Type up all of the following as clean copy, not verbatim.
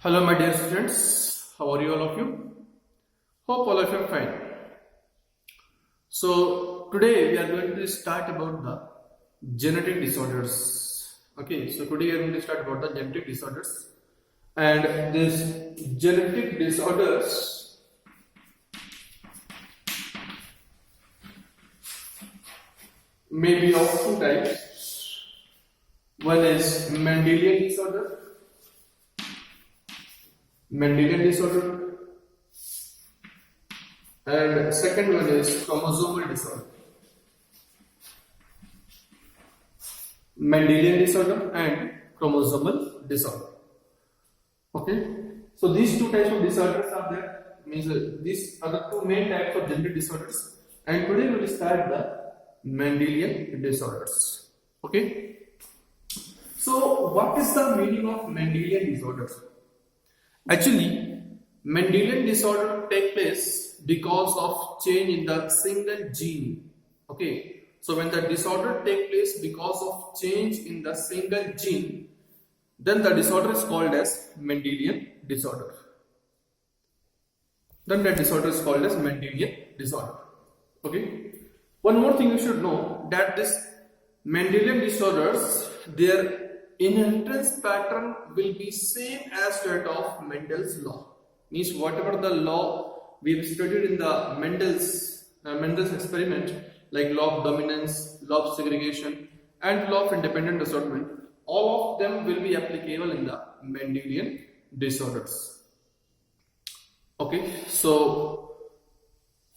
Hello, my dear students. How are you, all of you? Hope all of you are fine. So today we are going to start about the genetic disorders. Okay, so today we are going to start about the genetic disorders, and these genetic disorders may be of two types. One is Mendelian disorder. And second one is chromosomal disorder. Mendelian disorder and chromosomal disorder. Okay, so these two types of disorders are there. Means these are the two main types of genetic disorders, and today we will start the Mendelian disorders. Okay, so what is the meaning of Mendelian disorders? Actually, Mendelian disorder take place because of change in the single gene. Okay, so when the disorder take place because of change in the single gene, then the disorder is called as Mendelian disorder. Okay, one more thing you should know, that this Mendelian disorders, their inheritance pattern will be same as that of Mendel's law. Means whatever the law we have studied in the Mendel's experiment, like law of dominance, law of segregation, and law of independent assortment, all of them will be applicable in the Mendelian disorders. Okay, so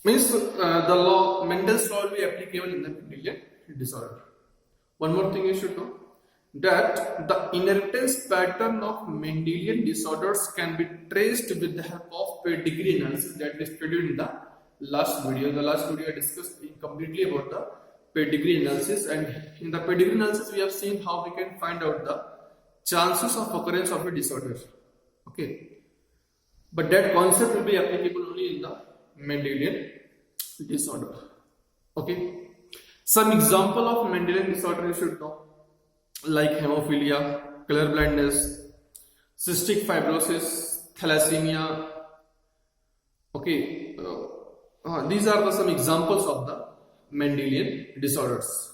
means Mendel's law will be applicable in the Mendelian disorder. One more thing you should know, that the inheritance pattern of Mendelian disorders can be traced with the help of pedigree analysis that we studied in the last video. In the last video I discussed completely about the pedigree analysis, and in the pedigree analysis we have seen how we can find out the chances of occurrence of a disorder. Okay, but that concept will be applicable only in the Mendelian disorder. Okay, some example of Mendelian disorder you should know, like hemophilia, color blindness, cystic fibrosis, thalassemia. Okay, these are some examples of the Mendelian disorders.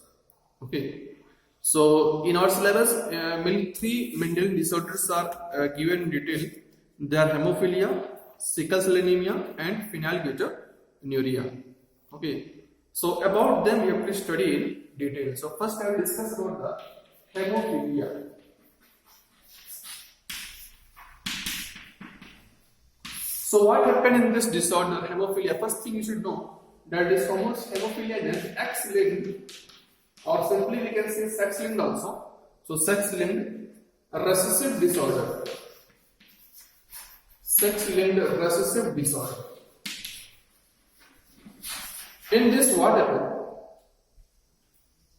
Okay, so in our syllabus, mainly three Mendelian disorders are given in detail. They are hemophilia, sickle cell anemia, and phenylketonuria. Okay, so about them we have to study in detail. So first I will discuss about the hemophilia. So what happened in this disorder, hemophilia? First thing you should know, that is hemophilia is X-linked, or simply we can say sex-linked also. So sex-linked recessive disorder. Sex-linked recessive disorder. In this, what happened?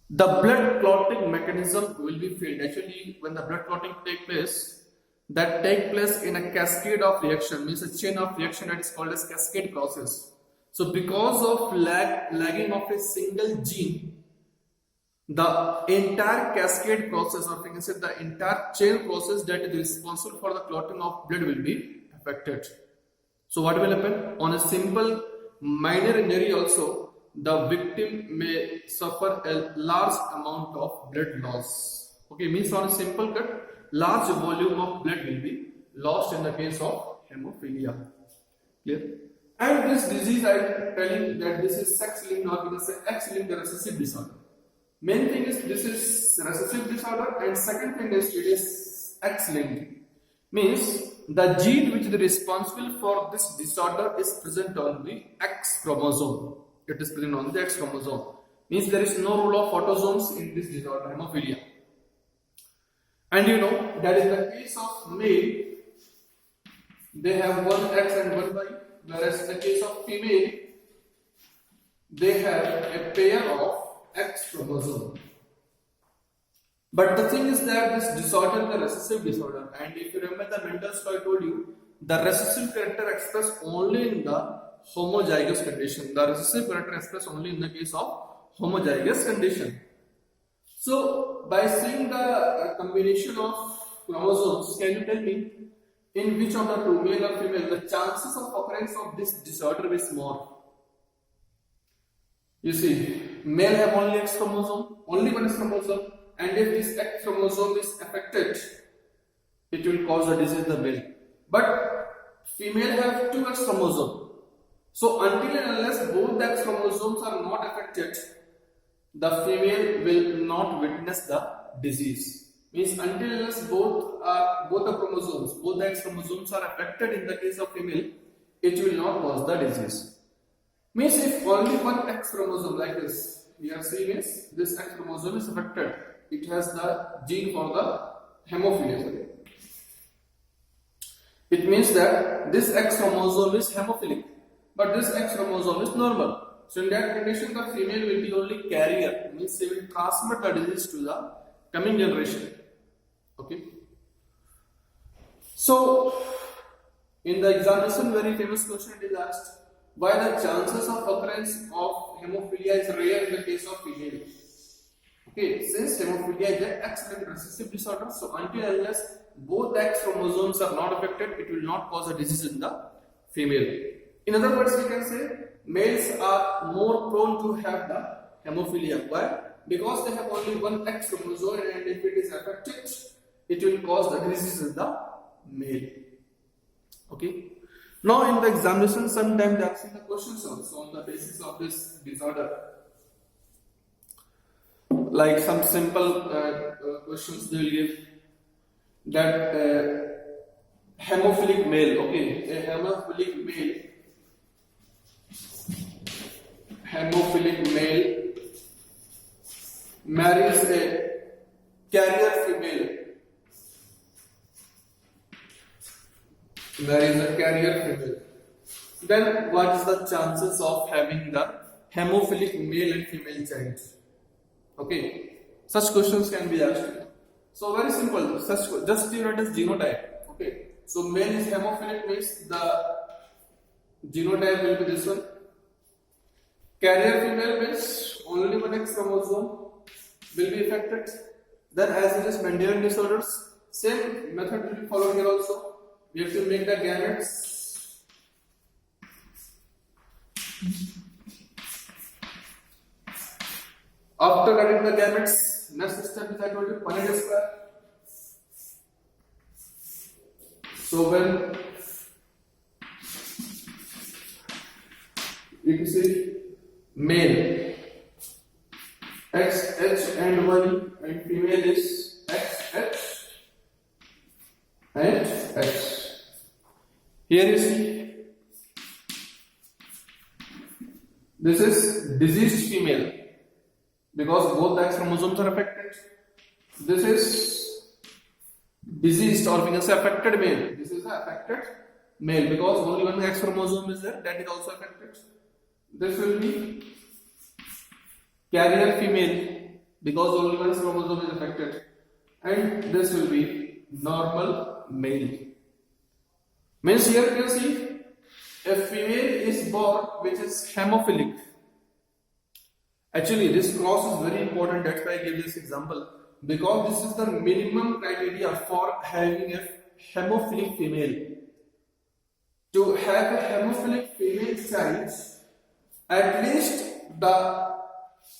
The blood clotting mechanism will be failed. Actually, when the blood clotting take place, that take place in a cascade of reaction, means a chain of reaction that is called as cascade process. So because of lagging of a single gene, the entire cascade process, or we can say the entire chain process that is responsible for the clotting of blood will be affected. So what will happen? On a simple minor injury also, the victim may suffer a large amount of blood loss. Okay, means on a simple cut, large volume of blood will be lost in the case of hemophilia. Clear? And this disease, I am telling that this is sex-linked, or we can say X-linked recessive disorder. Main thing is this is recessive disorder, and second thing is it is X-linked. Means the gene which is responsible for this disorder is present on the X chromosome. It is present on the X chromosome. Means there is no role of autosomes in this disorder, hemophilia. And you know that in the case of male, they have one X and one Y, whereas in the case of female, they have a pair of X chromosome. But the thing is that this disorder is a recessive disorder, and if you remember the Mendel's law, I told you the recessive character expressed only in the homozygous condition. The recessive character expressed only in the case of homozygous condition. So by seeing the combination of chromosomes, can you tell me in which of the two, male or female, the chances of occurrence of this disorder is more. You see, male have only X chromosome, only one X chromosome, and if this X chromosome is affected, it will cause the disease in the male. But female have two X chromosome. So until and unless both the X chromosomes are not affected, the female will not witness the disease. Means until and unless both the X chromosomes are affected in the case of female, it will not cause the disease. Means if only one X chromosome, like this, we are seeing is this X chromosome is affected, it has the gene for the hemophilia. It means that this X chromosome is hemophilic, but this X chromosome is normal. So in that condition, the female will be only carrier, means she will transmit the disease to the coming generation. Okay. So in the examination, very famous question is asked: why the chances of occurrence of hemophilia is rare in the case of female? Okay, since hemophilia is an X-linked recessive disorder, so until unless both the X chromosomes are not affected, it will not cause a disease in the female. In other words, we can say males are more prone to have the hemophilia. Why? Because they have only one X chromosome, and if it is affected, it will cause the disease in the male. Okay. Now in the examination, sometimes they ask the questions also on the basis of this disorder. Like some simple questions they will give, that hemophilic male, okay, a hemophilic male marries a carrier female. Then what is the chances of having the hemophilic male and female child? Okay, such questions can be asked. So very simple, just you write as genotype. Okay, so male is hemophilic, means the genotype will be this one. Carrier female means only one X chromosome will be affected. Then as it is Mendelian disorders, same method will be followed here also. We have to make the gametes. After getting the gametes, next step is I told you Punnett square. So when you can see male XX and Y, and female is XX and X. Here you see this is diseased female, because both the X chromosomes are affected. This is diseased, or we can say affected male. This is the affected male, because only one X chromosome is there, that is also affected. This will be carrier female, because only one chromosome is affected, and this will be normal male. Means here you can see a female is born which is hemophilic. Actually, this cross is very important. That's why I gave this example, because this is the minimum criteria for having a hemophilic female. To have a hemophilic female child, at least the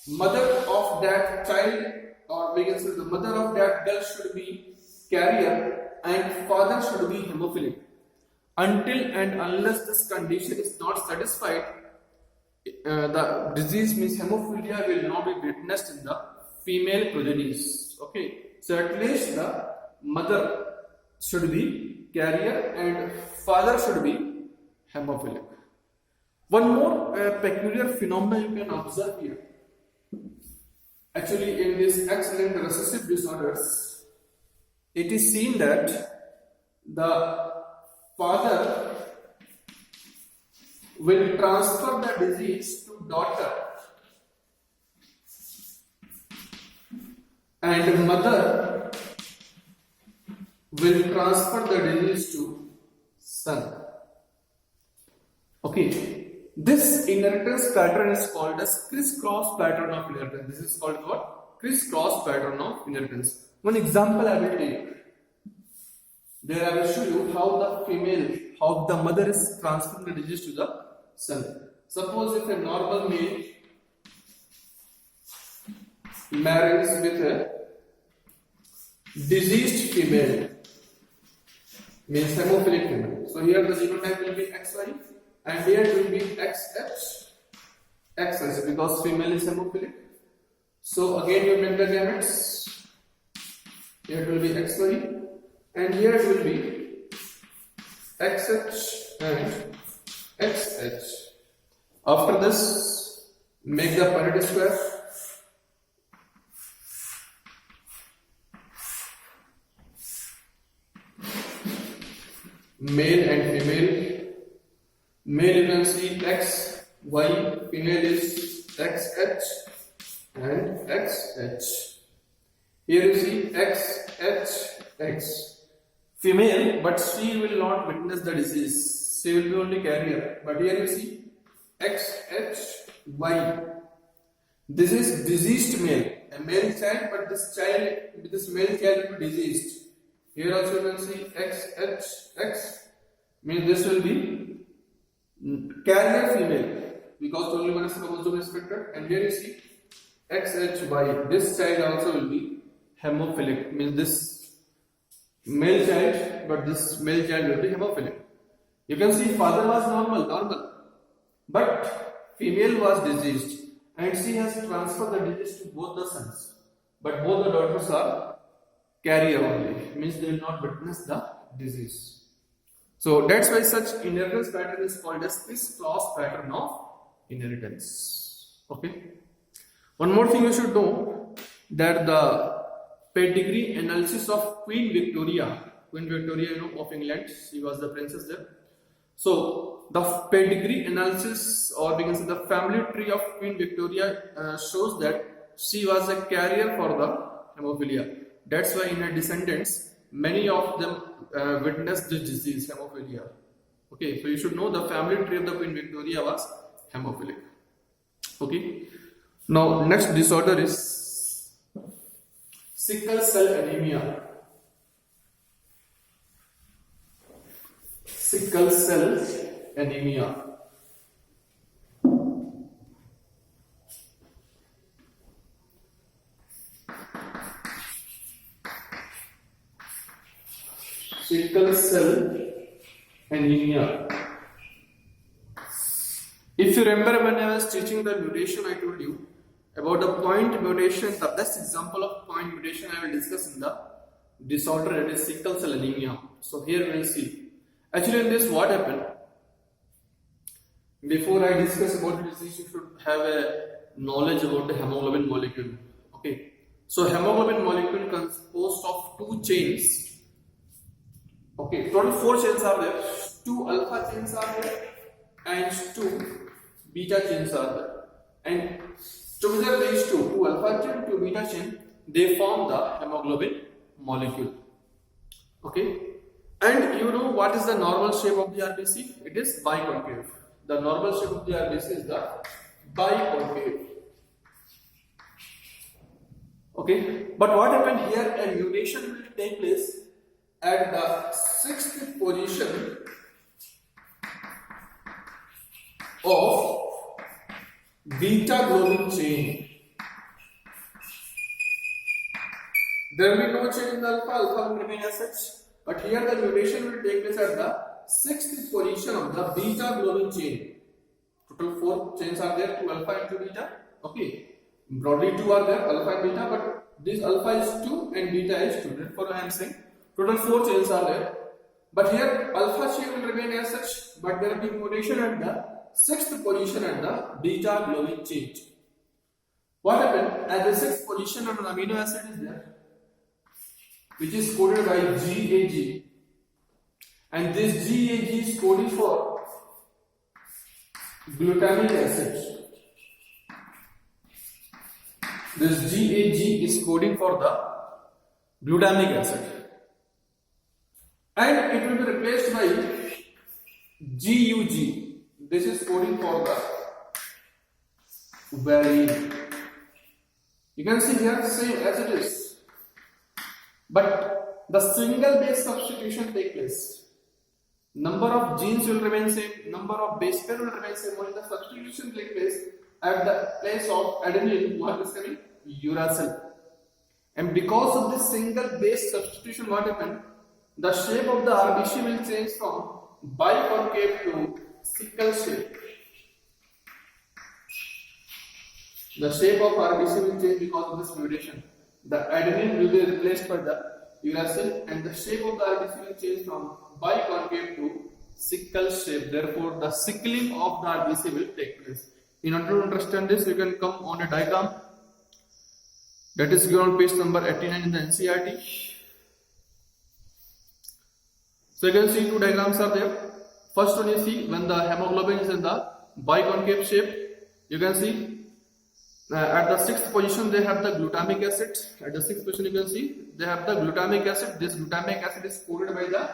mother of that child, or we can say the mother of that girl, should be carrier and father should be hemophilic. Until and unless this condition is not satisfied, the disease, means hemophilia, will not be witnessed in the female progenies. Okay, so at least the mother should be carrier and father should be hemophilic. One more peculiar phenomenon you can observe here. Actually, in these X-linked recessive disorders, it is seen that the father will transfer the disease to daughter, and mother will transfer the disease to son. Okay, this inheritance pattern is called as crisscross pattern of inheritance. This is called what? Crisscross pattern of inheritance. One example I will take. There I will show you how the mother is transferring the disease to the son. Suppose if a normal male marries with a diseased female, means hemophilic female. So here the genotype will be XY and here it will be XX, XX because female is hemophilic. So again you make the gametes. Here it will be XY and here it will be XX and XX. After this, make the parity square. Male and female. Male you can see X, Y, female is XX and XX. Here you see X, H, X. Female, but she will not witness the disease. She will be only carrier. But here you see X, H, Y. This is diseased male, a male child, but this male child will be diseased. Here also you can see X, H, X, means this will be carrier female because only one is chromosome expected. And here you see X, H, Y. This child also will be hemophilic, means this male child, but this male child will be hemophilic. You can see father was normal, but female was diseased, and she has transferred the disease to both the sons. But both the daughters are carrier only, means they will not witness the disease. So that's why such inheritance pattern is called as this cross pattern of inheritance. Okay. One more thing you should know, that the pedigree analysis of Queen Victoria, of England, she was the princess there. So the pedigree analysis, or we can say the family tree of Queen Victoria shows that she was a carrier for the hemophilia. That's why in her descendants, many of them witnessed this disease, hemophilia. Okay, so you should know the family tree of the Queen Victoria was hemophilic. Okay. Now next disorder is sickle cell anemia. Sickle cell anemia. Sickle cell anemia. If you remember when I was teaching the mutation, I told you about the point mutation. The best example of point mutation I will discuss in the disorder, that is sickle cell anemia. So here we will see. Actually in this what happened? Before I discuss about the disease, you should have a knowledge about the hemoglobin molecule. Okay. So hemoglobin molecule composed of two chains. Okay, total 4 chains are there. 2 alpha chains are there and 2 beta chains are there. And together these two alpha chain, 2 beta chain, they form the hemoglobin molecule. Okay, and you know what is the normal shape of the RBC? It is biconcave. The normal shape of the RBC is the biconcave. Okay, but what happened here? A mutation will take place at the 6th position of beta globin chain. There will be no change in the alpha will remain as such, but here the mutation will take place at the 6th position of the beta globin chain. Total 4 chains are there, 2 alpha and 2 beta. Okay, broadly 2 are there, alpha and beta, but this alpha is 2 and beta is 2. Therefore I am saying total 4 chains are there, but here alpha chain will remain as such, but there will be mutation at the 6th position at the beta globin chain. What happened? At the 6th position, an amino acid is there, which is coded by GAG, and this GAG is coding for glutamic acid. This GAG is coding for the glutamic acid, and it will be replaced by GUG. This is coding for the valine. You can see here same as it is, but the single base substitution take place. Number of genes will remain same, number of base pair will remain same, only the substitution take place at the place of adenine, what is coming? Uracil. And because of this single base substitution, what happened? The shape of the RBC will change from biconcave to sickle shape. The shape of RBC will change because of this mutation. The adenine will be replaced by the uracil, and the shape of the RBC will change from biconcave to sickle shape. Therefore, the sickling of the RBC will take place. In order to understand this, you can come on a diagram that is given on page number 89 in the NCERT. So you can see two diagrams are there. First one you see when the hemoglobin is in the biconcave shape. You can see at the sixth position they have the glutamic acid. At the sixth position you can see they have the glutamic acid. This glutamic acid is coded by the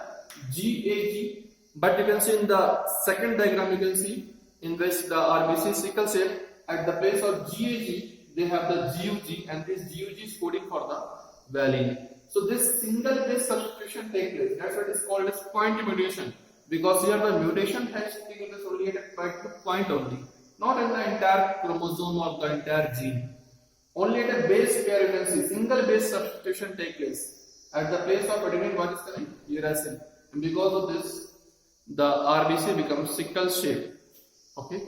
GAG. But you can see in the second diagram you can see in which the RBC sickle shape, at the place of GAG they have the GUG, and this GUG is coding for the valine. So this single base substitution takes place. That's what is called as point mutation, because here the mutation has taken place only at a point only, not in the entire chromosome or the entire gene. Only at a base pair you can see single base substitution take place. At the place of adenine, what is coming? Uracil. And because of this, the RBC becomes sickle shape. Okay.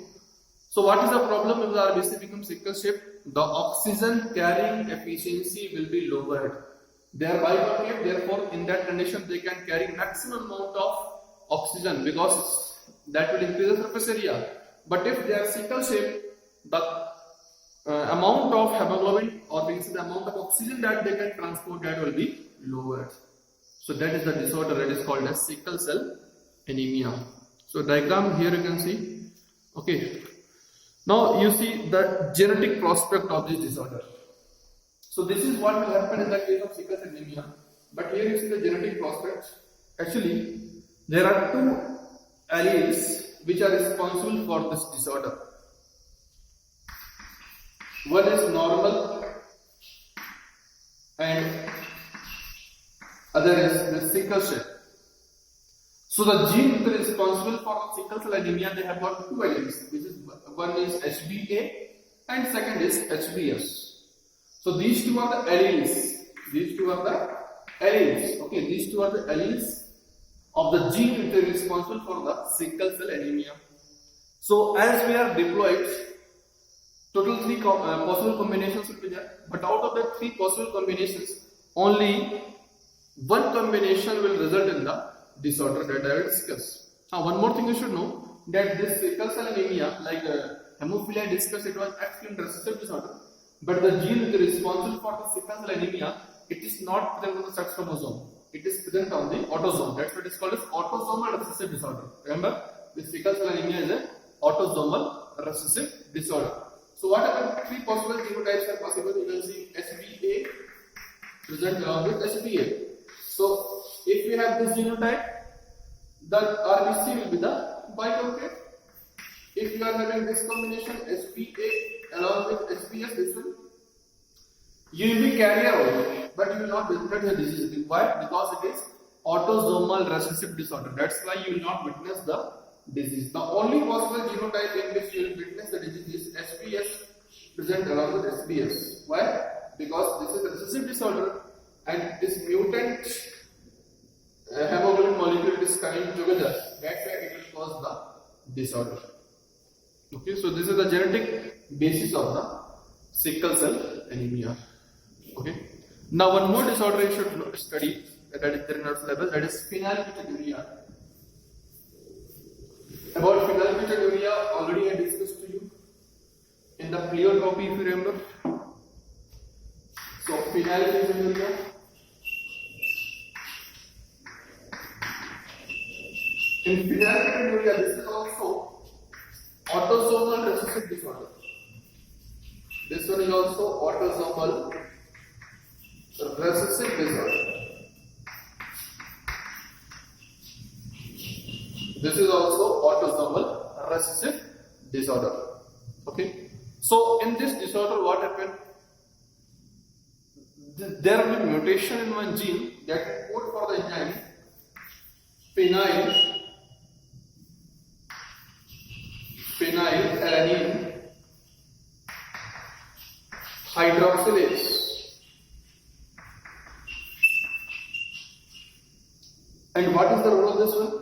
So what is the problem if the RBC becomes sickle shape? The oxygen carrying efficiency will be lowered. They are biconcave, therefore in that condition they can carry maximum amount of oxygen because that will increase the surface area. But if they are sickle shape, the amount of hemoglobin, or we say the amount of oxygen that they can transport, that will be lowered. So that is the disorder that is called as sickle cell anemia. So diagram here you can see. Okay. Now you see the genetic prospect of this disorder. So this is what will happen in the case of sickle cell anemia. But here you see the genetic prospect. Actually, there are two alleles which are responsible for this disorder. One is normal and other is the sickle cell. So the gene that is responsible for sickle cell anemia, they have got two alleles. This is one is HBA and second is HBS. So these two are the alleles. These two are the alleles. Okay, these two are the alleles of the gene that is responsible for the sickle cell anemia. So as we are diploids, total three possible combinations will be there. But out of the three possible combinations, only one combination will result in the disorder that I will discuss. Now, one more thing you should know, that this sickle cell anemia, like hemophilia discussed, it was X-linked recessive disorder. But the gene that is responsible for the sickle cell anemia, it is not present on the sex chromosome. It is present on the autosome. That's what is called as autosomal recessive disorder. Remember, the sickle cell anemia is an autosomal recessive disorder. So what are the three possible genotypes are possible? You can see HBA present along with HBA. So if we have this genotype, the RBC will be the biconcave. If you are having this combination HBA along with HBS, this one, you will be carrier only, but you will not witness the disease. Why? Because it is autosomal recessive disorder. That's why you will not witness the disease. The only possible genotype in which you will witness the disease is HBS present along with HBS. Why? Because this is a recessive disorder and this mutant hemoglobin molecule is coming together. That's why it will cause the disorder. Okay, so this is the genetic basis of the sickle cell anemia. Okay. Now one more disorder you should study that is there in our syllabus, that is phenylketonuria. About phenylketonuria, already I discussed to you in the pleiotropy, if you remember. So phenylketonuria. In phenylketonuria, this is also autosomal recessive disorder. This one is also autosomal recessive disorder. This is also autosomal recessive disorder. Okay. So in this disorder, what happened? There will be mutation in one gene that for the enzyme phenylalanine hydroxylase. And what is the role of this one?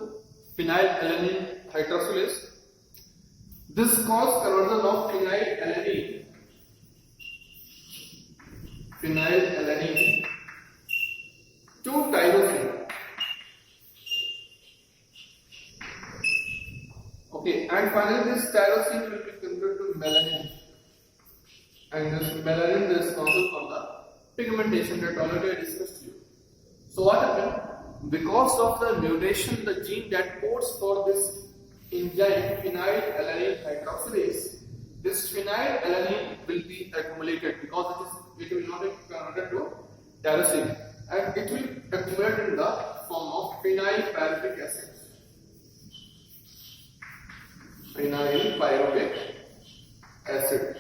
Phenylalanine hydroxylase. This causes conversion of phenylalanine to tyrosine. Okay, and finally this tyrosine will be converted to melanin. And this melanin is responsible for the pigmentation that already I discussed to you. So what happened? Because of the mutation, the gene that codes for this enzyme phenylalanine hydroxylase, this phenylalanine will be accumulated because it will not be converted to tyrosine, and it will accumulate in the form of phenylpyruvic acid. Phenylpyruvic acid.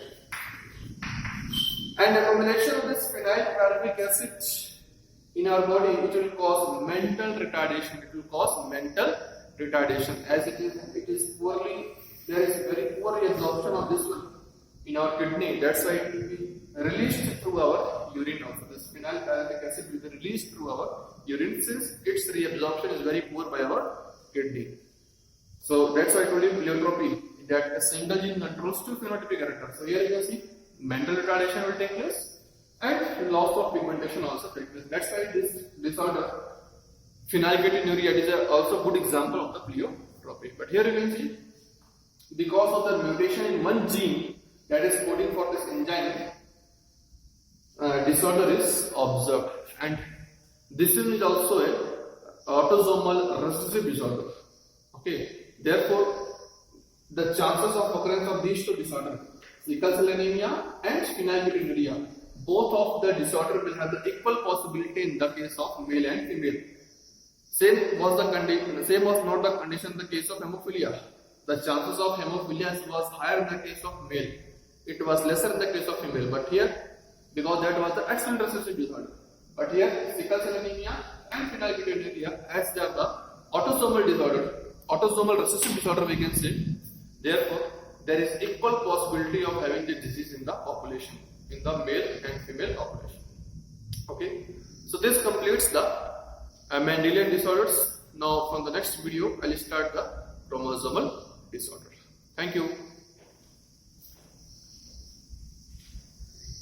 And accumulation of this phenylpyruvic acid in our body, it will cause mental retardation. It will cause mental retardation, as it is poorly, there is very poor absorption of this one in our kidney. That's why it will be released through our urine also. This phenylpyruvic acid will be released through our urine since its reabsorption is very poor by our kidney. So that's why I told you pleiotropy, that a single gene controls two phenotypic characters. So here you can see mental retardation will take place and loss of pigmentation also take place. That's why this disorder, phenylketonuria, is also a good example of the pleiotropy. But here you can see, because of the mutation in one gene that is coding for this enzyme, disorder is observed, and this is also a autosomal recessive disorder. Okay, therefore the chances of occurrence of these two disorders, sickle cell anemia and phenylketonuria, both of the disorder will have the equal possibility in the case of male and female. Same was not the condition in the case of hemophilia. The chances of hemophilia was higher in the case of male. It was lesser in the case of female. But here, because that was the X-linked recessive disorder. But here, sickle cell anemia and phenylketonuria, as they are the autosomal disorder, autosomal recessive disorder we can say. Therefore, there is equal possibility of having the disease in the population, in the male and female population. Okay, so this completes the Mendelian disorders. Now from the next video I will start the chromosomal disorder. Thank you.